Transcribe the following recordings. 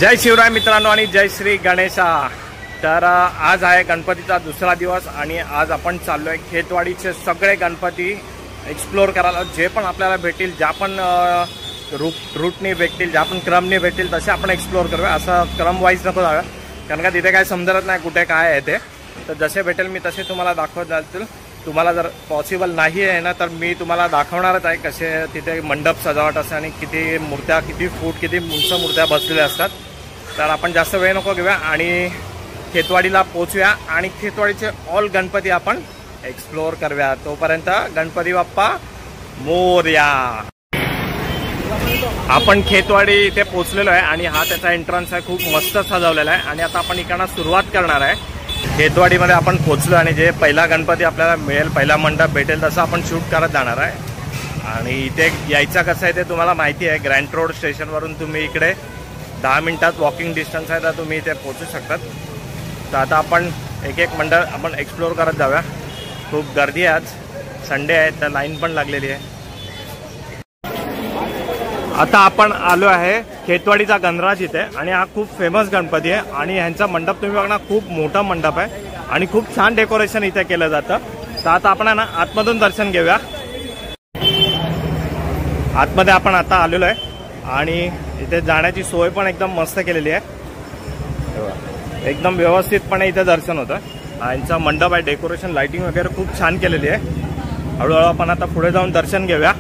जय शिवराय मित्रांनो आणि जय श्री गणेशा। तर आज आहे गणपतीचा दुसरा दिवस आणि आज आपण चाललोय खेतवाडीचे सगळे गणपती एक्सप्लोर करायला। जे पण आपल्याला भेटतील, ज्या पण रूटने भेटतील, ज्या पण क्रमने भेटतील तसे आपण एक्सप्लोर करूया। असं क्रम वाईज नको जाऊया, कारण का तिथे काय समजत नाही कुठे काय आहे ते। तर जसे भेटेल मी तसे तुम्हाला दाखवत जातील। तुम्हाला जर पॉसिबल नाही आहे ना तर मी तुम्हाला दाखवणारच आहे कसे तिथे मंडप सजावट असते आणि किती मूर्त्या, किती फूट, किती उंच मूर्त्या बसलेल्या असतात। तर आपण जास्त वेळ नको घेऊया आणि खेतवाडीला पोहोचूया आणि खेतवाडीचे ऑल गणपती आपण एक्सप्लोर करूया। तोपर्यंत गणपती बाप्पा मोरया। आपण खेतवाडी इथे पोहोचलेलो आहे आणि हा त्याचा एंट्रन्स आहे, खूप मस्त सजवलेला आहे। आणि आता आपण इकडनं सुरुवात करणार आहे। खेतवाडीमध्ये आपण पोहोचलो आणि जे पहिला गणपती आपल्याला मिळेल, पहिला मंडप भेटेल तसं आपण शूट करत जाणार आहे। आणि इथे यायचं कसं आहे ते तुम्हाला माहिती आहे। ग्रँड रोड स्टेशनवरून तुम्ही इकडे 10 मिनिटात वॉकिंग डिस्टन्स आहे, तर तुम्ही इथे पोहोचू शकतात। तर आता आपण एक एक मंडप आपण एक्सप्लोर करत जाऊया। खूप गर्दी आहे, आज संडे आहे तर लाईन पण लागलेली आहे। आता आपण आलो आहे खेतवाडीचा गणराज इथे आणि हा खूप फेमस गणपती आहे आणि ह्यांचा मंडप तुम्ही बघा ना, खूप मोठा मंडप आहे आणि खूप छान डेकोरेशन इथे केलं जातं। तर आता आपण ना आतमधून दर्शन घेऊया। आतमध्ये आपण आता आलेलो आहे आणि इथे जाण्याची सोय पण एकदम मस्त केलेली आहे। एकदम व्यवस्थितपणे इथे दर्शन होतं। यांचा मंडप आहे, डेकोरेशन, लाइटिंग वगैरे खूप छान केलेली आहे। हळूहळू आपण आता पुढे जाऊन दर्शन घेऊया।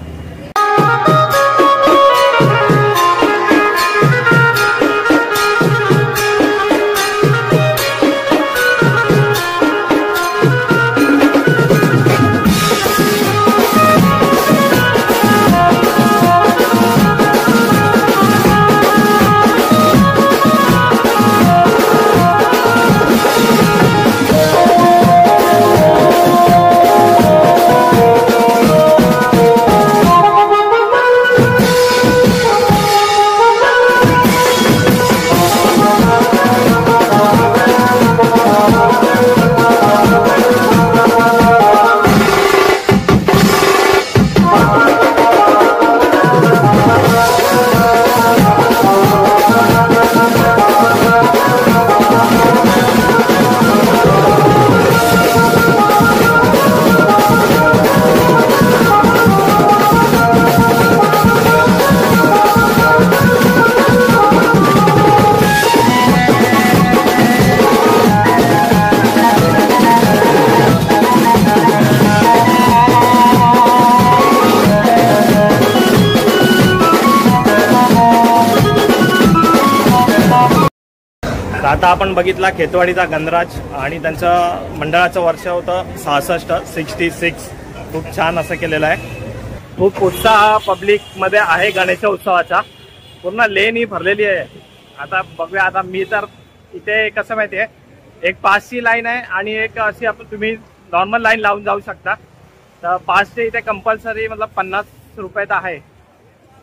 आता आपण बघितला खेतवाडीचा गणराज आणि त्यांचं मंडळाचं वर्ष होतं 66. खूप छान असं केलेलं आहे। खूप उत्साह पब्लिक मध्ये आहे गणेश उत्सवाचा। पूर्ण लेन ही भरलेली आहे। आता बघूया, आता मी तर इथे कसं माहितीये, एक पासची लाईन आहे आणि एक अशी आपण तुम्ही नॉर्मल लाईन लावून जाऊ शकता। तर पासचे इथे कंपल्सरी मतलब 50 रुपये तर आहे,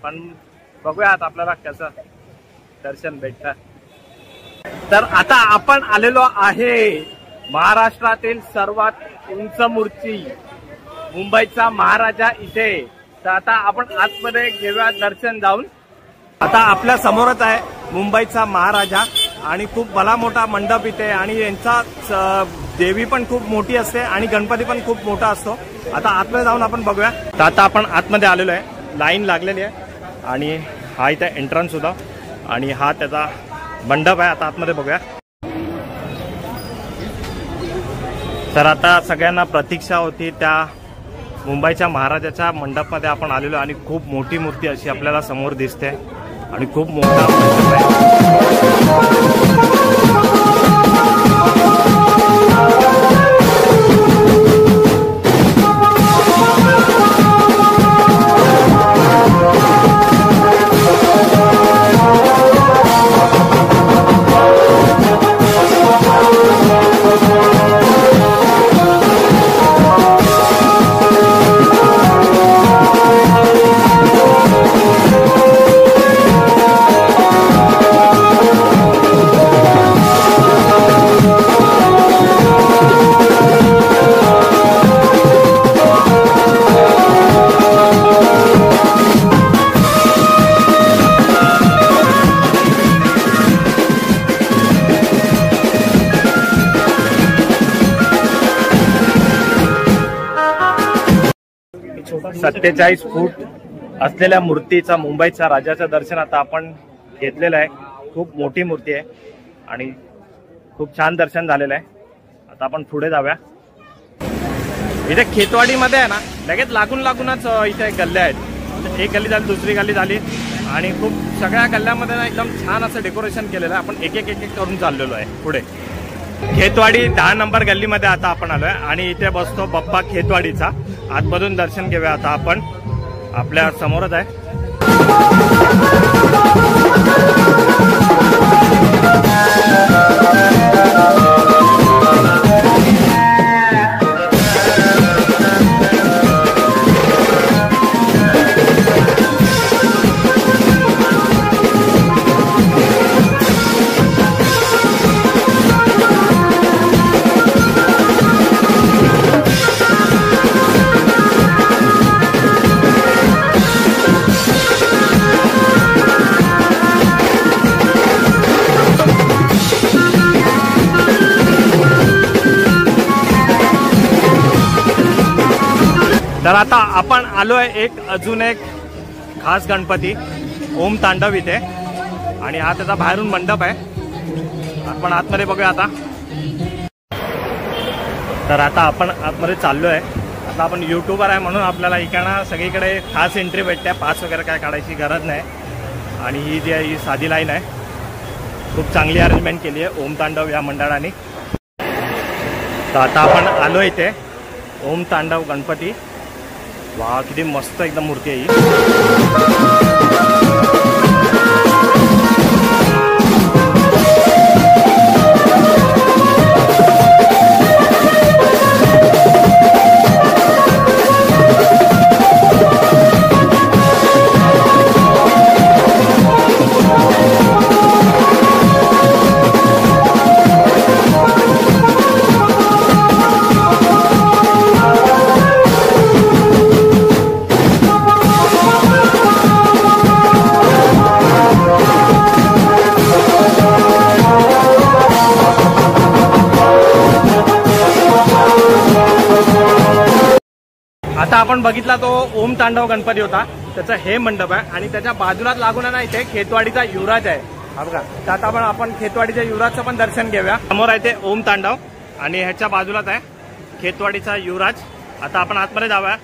पण बघूया आता आपल्याला कसं दर्शन भेटतं। तर आता आपण आलेलो आहे महाराष्ट्रातील सर्वात उंच मूर्ती मुंबईचा महाराजा इथे। तर आता आपण आतमध्ये घेऊया दर्शन जाऊन। आता आपल्या समोरच आहे मुंबईचा महाराजा आणि खूप भला मोठा मंडप इथे आणि यांचा देवी पण खूप मोठी असते आणि गणपती पण खूप मोठा असतो। आता आतमध्ये जाऊन आपण बघूया। तर आता आपण आतमध्ये आलेलो आहे, लाईन लागलेली आहे आणि हा इथे एंट्रन्स होता आणि हा त्याचा मंडप आहे। आता आतमध्ये बघूया। तर आता सगळ्यांना प्रतीक्षा होती त्या मुंबईच्या महाराजाच्या मंडपमध्ये आपण आलेलो आणि खूप मोठी मूर्ती अशी आपल्याला समोर दिसते आणि खूप मोठा मंडप आहे। 47 फूट असलेल्या मूर्तीचा मुंबईचा राजाचं दर्शन आता आपण घेतलेलं आहे. खूप मोठी मूर्ती आहे आणि खूप छान दर्शन झालेलं आहे. आता आपण पुढे जाऊया. इथे खेतवाडीमध्ये आहे ना लगेच लागूनच इथे गल्ल्या आहेत. एक गल्ली झाली, दुसरी गल्ली झाली आणि खूप सगळ्या गल्ल्यामध्ये ना एकदम छान असं डेकोरेशन केलेलं आहे. आपण एक एक करून चाललेलो आहे पुढे. खेतवाडी 10 नंबर गल्लीमध्ये आता आपण आलोय आणि इथे बसतो बाप्पा खेतवाडीचा. आतमधून दर्शन घेऊया आता आपण. आपल्या समोरच आहे. तर आता आपण आलोय अजून एक खास गणपती ओम तांडव इथे आणि हा त्याचा बाहेरून मंडप आहे. आपण आतमध्ये बघूया आता. तर आता आपण आतमध्ये चाललोय. आता आपण युट्यूबर आहे म्हणून आपल्याला इकडनं सगळीकडे खास एंट्री भेटते. पास वगैरे काय काढायची गरज नाही. आणि ही जी आहे ही साधी लाईन आहे. खूप चांगली अरेंजमेंट केली आहे ओम तांडव या मंडळाने. तर आता आपण आलो इथे ओम तांडव गणपती. वा किती मस्त एकदम मूर्ती आहे ही. आता आपण बघितला तो ओम तांडव गणपती होता. त्याचा हे मंडप आहे आणि त्याच्या बाजूलाच लागून आहे ना इथे खेतवाडीचा युवराज आहे. हा बघा. तर आता आपण खेतवाडीच्या युवराजचं पण दर्शन घेऊया. समोर आहे ते ओम तांडव आणि ह्याच्या बाजूलाच आहे खेतवाडीचा युवराज. आता आपण आतमध्ये जाऊया.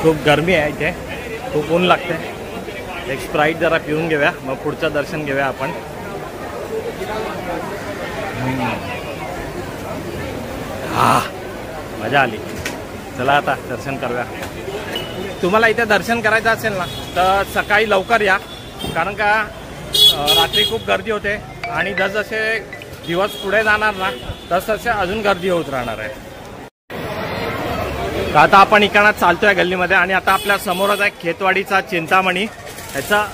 खूप गरमी आहे इथे. खूप ऊन लागते. एक स्प्राईट जरा पिऊन घेऊया मग पुढचं दर्शन घेऊया आपण. हा मजा आली. चला आता दर्शन करूया. तुम्हाला इथे दर्शन करायचं असेल ना तर सकाळी लवकर या. कारण का रात्री खूप गर्दी होते आणि जसजसे दिवस पुढे जाणार ना तसतसे अजून गर्दी होत राहणार आहे. आता आपण इकडनं चालतोय गल्लीमध्ये आणि आता आपल्या समोरच आहे खेतवाडीचा चिंतामणी. ह्याचं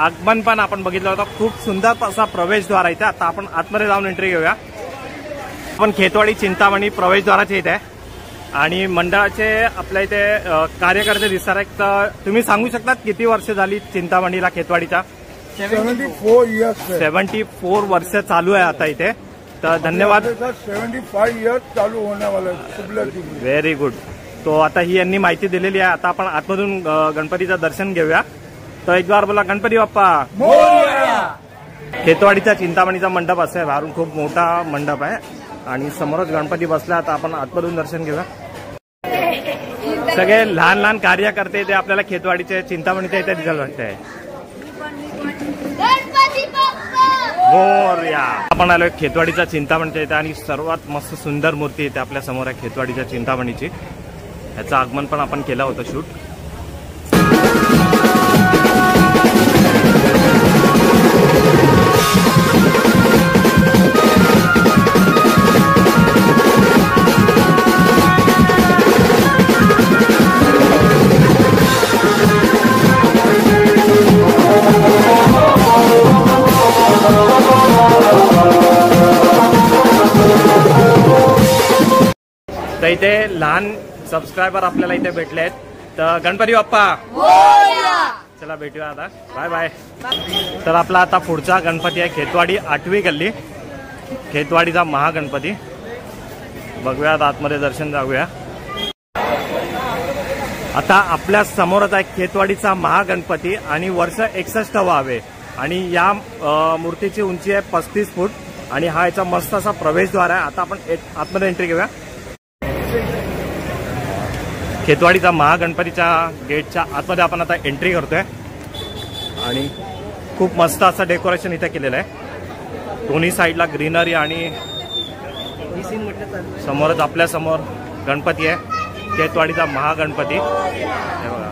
आगमन पण आपण बघितलं होतं. खूप सुंदर असा प्रवेशद्वार आहे. आता आपण आतमध्ये जाऊन एंट्री घेऊया. आपण खेतवाडी चिंतामणी प्रवेशद्वाराच्या इथे आहे आणि मंडळाचे आपल्या इथे कार्यकर्ते दिसतात आहेत. तर तुम्ही सांगू शकतात किती वर्ष झाली चिंतामणीला खेतवाडीच्या? 74 वर्ष चालू आहे आता इथे. तर धन्यवाद. 75 इयर्स चालू होने वाला. Very good. तो आता ही यांनी माहिती दिलेली आहे. आता आपण आतमधून गणपतीचं दर्शन घेऊया. तर एक बार बोला गणपती बाप्पा मोरया. खेतवाडीचा चिंतामणीचा मंडप असेल. बाहेरून खूप मोठा मंडप आहे आणि समोरच गणपती बसला. आता आपण आतमधून दर्शन घेऊया. सगळे लहान लहान कार्यकर्ते ते आपल्याला खेतवाडीचे चिंतामणीच्या इथे दिसायला वाटते. मोरया. आपण आलोय खेतवाडीचा चिंतामणीच्या इथे आणि सर्वात मस्त सुंदर मूर्ती इथे आपल्या समोर आहे खेतवाडीच्या चिंतामणीची. याचं आगमन पण आपण केलं होतं शूट. इथे लहान सबस्क्रायबर आपल्याला इथे भेटले आहेत, तर गणपती बाप्पा चला भेटूया आता, बाय बाय. तर आपला आता पुढचा गणपती आहे खेतवाडी 8वी गल्ली, खेतवाडीचा महागणपती. बघूयात आतमध्ये, दर्शन जाऊया. आता आपल्या समोरच आहे खेतवाडीचा महागणपती आणि वर्ष 61 आहे आणि या मूर्तीची उंची आहे 35 फूट आणि हा याचा मस्त असा प्रवेशद्वार आहे. आता आपण आतमध्ये एंट्री घेऊया. खेतवाडीचा महागणपतीच्या गेटच्या आतमध्ये आपण आता एंट्री करतोय आणि खूप मस्त असं डेकोरेशन इथे केलेलं आहे. दोन्ही साईडला ग्रीनरी आणि समोरच आपल्या समोर गणपती आहे, खेतवाडीचा महागणपती. हे बघा,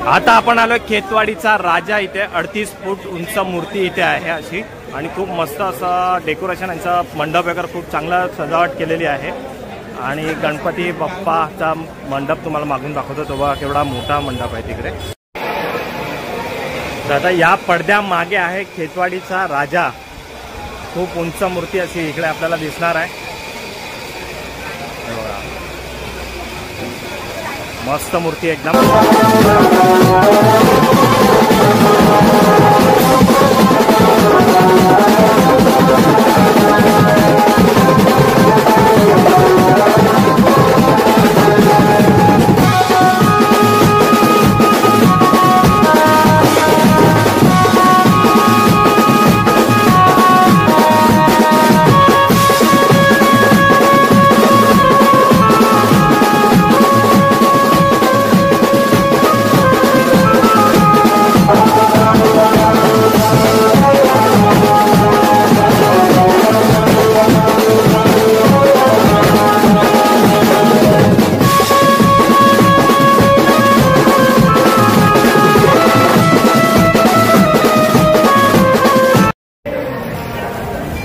आता आपण आलोय खेतवाडीचा राजा. इथे 38 फूट उंच मूर्ती इथे आहे अशी आणि खूप मस्त असं डेकोरेशन, यांचा मंडप वगैरे खूप चांगला सजावट केलेली आहे. आणि गणपती बाप्पाचा मंडप तुम्हाला मागून दाखवतो, तेव्हा केवढा मोठा मंडप आहे तिकडे. तर आता या पडद्या मागे आहे खेतवाडीचा राजा, खूप उंच मूर्ती अशी इकडे आपल्याला दिसणार आहे. मस्त मूर्ती एकदम.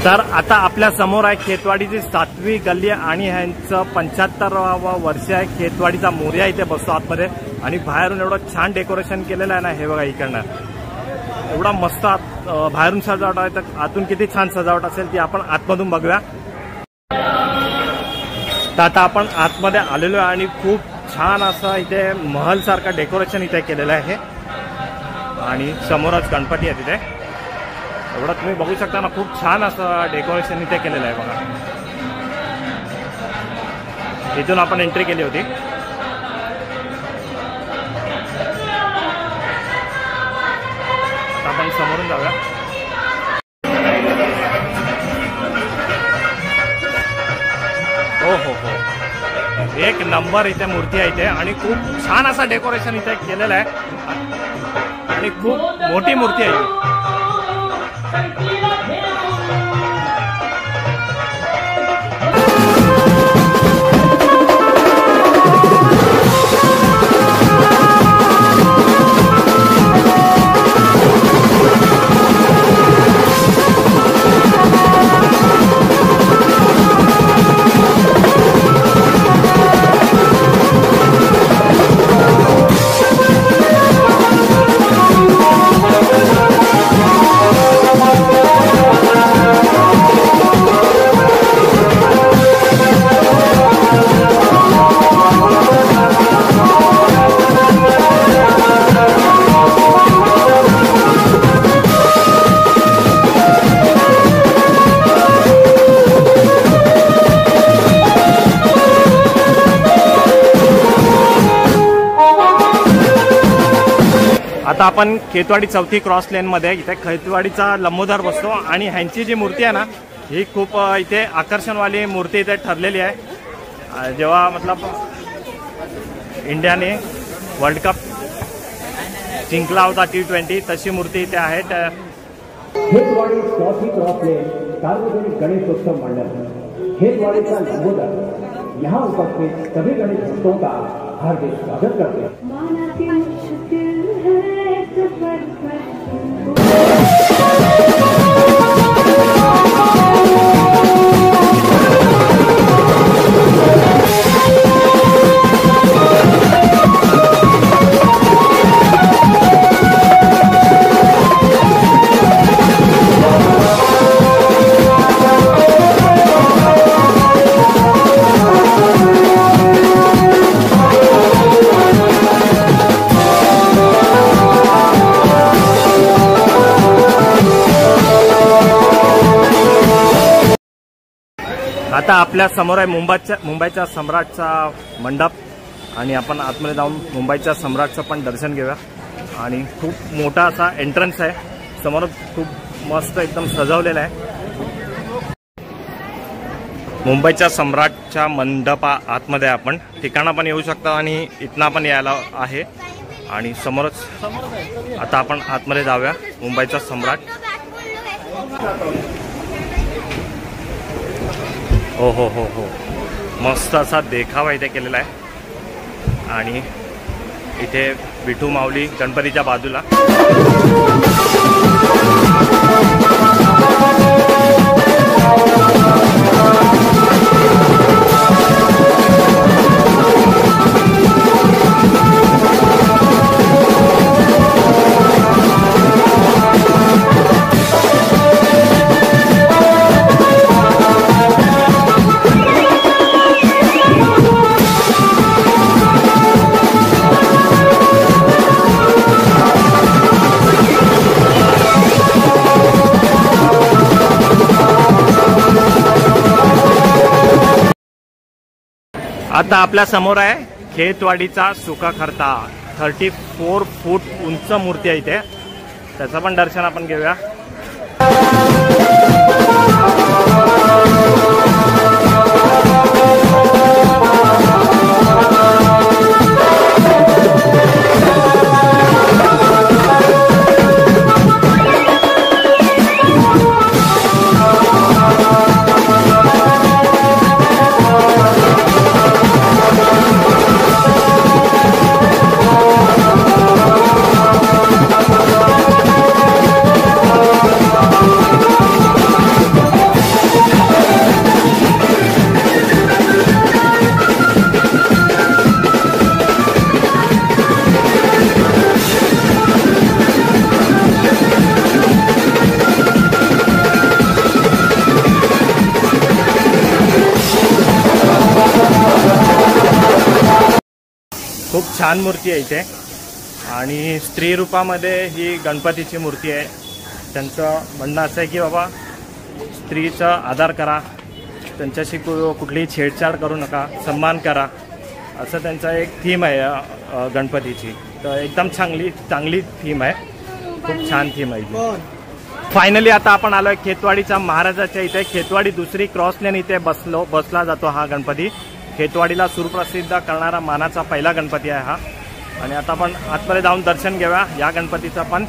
तर आता आपल्या समोर आहे खेतवाडीची 7वी गल्ली आणि ह्यांचं 75वां वर्ष आहे. खेतवाडीचा मोर्या इथे बसतो आतमध्ये आणि बाहेरून एवढं छान डेकोरेशन केलेलं आहे ना. हे बघा इकडनं एवढा मस्त बाहेरून सजावट आहे, तर आतून किती छान सजावट असेल ती आपण आतमधून बघूया. तर आता आपण आतमध्ये आलेलो आहे आणि खूप छान असं इथे महल सारखं डेकोरेशन इथे केलेलं आहे आणि समोरच गणपती आहे तिथे. एवढं तुम्ही बघू शकता ना, खूप छान असं डेकोरेशन इथे केलेलं आहे बघा. इथून आपण एंट्री केली होती. आपण समोरून जाऊया. हो हो हो, एक नंबर इथे मूर्ती आहे इथे आणि खूप छान असं डेकोरेशन इथे केलेलं आहे आणि खूप मोठी मूर्ती आहे. आता आपण खेतवाडी चौथी क्रॉस लेन मध्ये, इथे खेतवाडीचा लंबोदर बसतो आणि ह्यांची जी मूर्ती आहे ना ही खूप इथे आकर्षणवाली मूर्ती इथे ठरलेली आहे। जेव्हा मतलब इंडियाने वर्ल्ड कप जिंकला होता T20 तशी मूर्ती इथे आहे। खेतवाड़ी चौथी क्रॉस लेन सार्वजनिक गणेशोत्सव मंडल खेतवाड़ी का लंबोदर यहाँ उपस्थित सभी गणेश भक्तों का हार्दिक स्वागत करते हैं। आता आपल्या समोर आहे मुंबईच्या सम्राटचा मंडप आणि आपण आतमध्ये जाऊन मुंबईच्या सम्राटचं पण दर्शन घेऊया। आणि खूप मोठा असा एंट्रन्स आहे, समोर खूप मस्त एकदम सजवलेला आहे। मुंबईच्या सम्राटच्या मंडपा आतमध्ये आपण ठिकाणा पण येऊ शकता आणि इथना पण यायला आहे। आणि समोरच आता आपण आतमध्ये जाऊया मुंबईचा सम्राट। हो हो हो हो, मस्त असा देखावा इथे केलेला आहे आणि इथे विठू माऊली गणपतीच्या बाजूला। आता आपल्या समोर आहे खेतवाडीचा सुखाकर्ता, 34 फूट उंच मूर्ती आहे इथे, त्याचं पण दर्शन आपण घेऊया। खूप छान मूर्ती आहे इथे आणि स्त्री रूपामध्ये ही गणपतीची मूर्ती आहे। त्यांचं म्हणणं असं आहे की बाबा स्त्रीचा आदर करा, त्यांच्याशी कुठलीही छेडछाड करू नका, सन्मान करा, असं त्यांचा एक थीम आहे गणपतीची। तर एकदम चांगली थीम आहे, खूप छान थीम आहे। फायनली आता आपण आलोय खेतवाडीच्या महाराजाच्या इथे। खेतवाडी दुसरी क्रॉस लेन इथे बसला जातो हा गणपती। खेतवाडीला सुप्रसिद्ध करणारा मानाचा पहिला गणपती आहे हा। आणि आता आपण आतमध्ये जाऊन दर्शन घेऊया या गणपतीचा पण।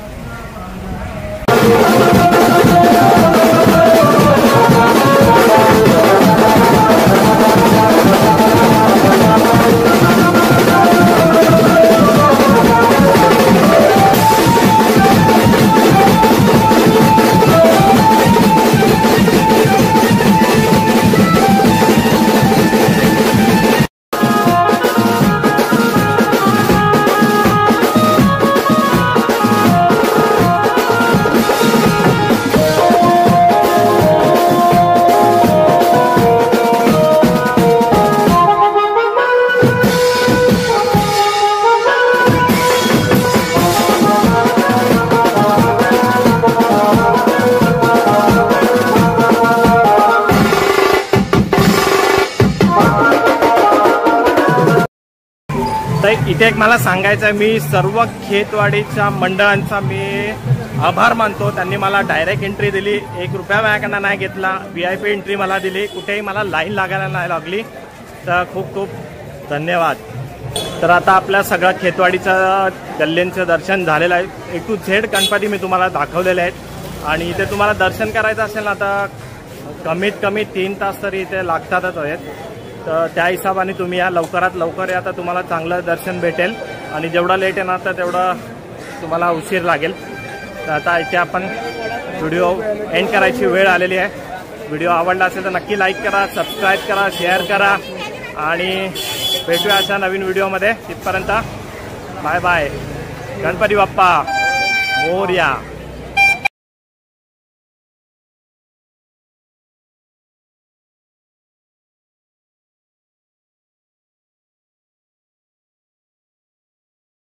तर इथे एक मला सांगायचं आहे, मी सर्व खेतवाडीच्या मंडळांचा मी आभार मानतो. त्यांनी मला डायरेक्ट एंट्री दिली, 1 रुपया माझ्याकडनं नाही घेतला, VIP एंट्री मला दिली, कुठेही मला लाईन लागायला नाही लागली. तर खूप खूप धन्यवाद. तर आता आपल्या सगळ्या खेतवाडीच्या गल्ल्यांचं दर्शन झालेलं आहे. A to Z गणपती मी तुम्हाला दाखवलेले आहेत. आणि इथे तुम्हाला दर्शन करायचं असेल ना तर कमीत कमी 3 तास तरी इथे लागतातच आहेत. तर त्या हिशोबाने तुम्ही या, लवकरात लवकर या, तर तुम्हाला चांगलं दर्शन भेटेल. आणि जेवढा लेट येणार तर तेवढं तुम्हाला उशीर लागेल. तर आता इथे आपण व्हिडिओ एंड करायची वेळ आलेली आहे. व्हिडिओ आवडला असेल तर नक्की लाईक करा, सबस्क्राईब करा, शेअर करा आणि भेटूया अशा नवीन व्हिडिओमध्ये. तिथपर्यंत बाय बाय. गणपती बाप्पा मोरया.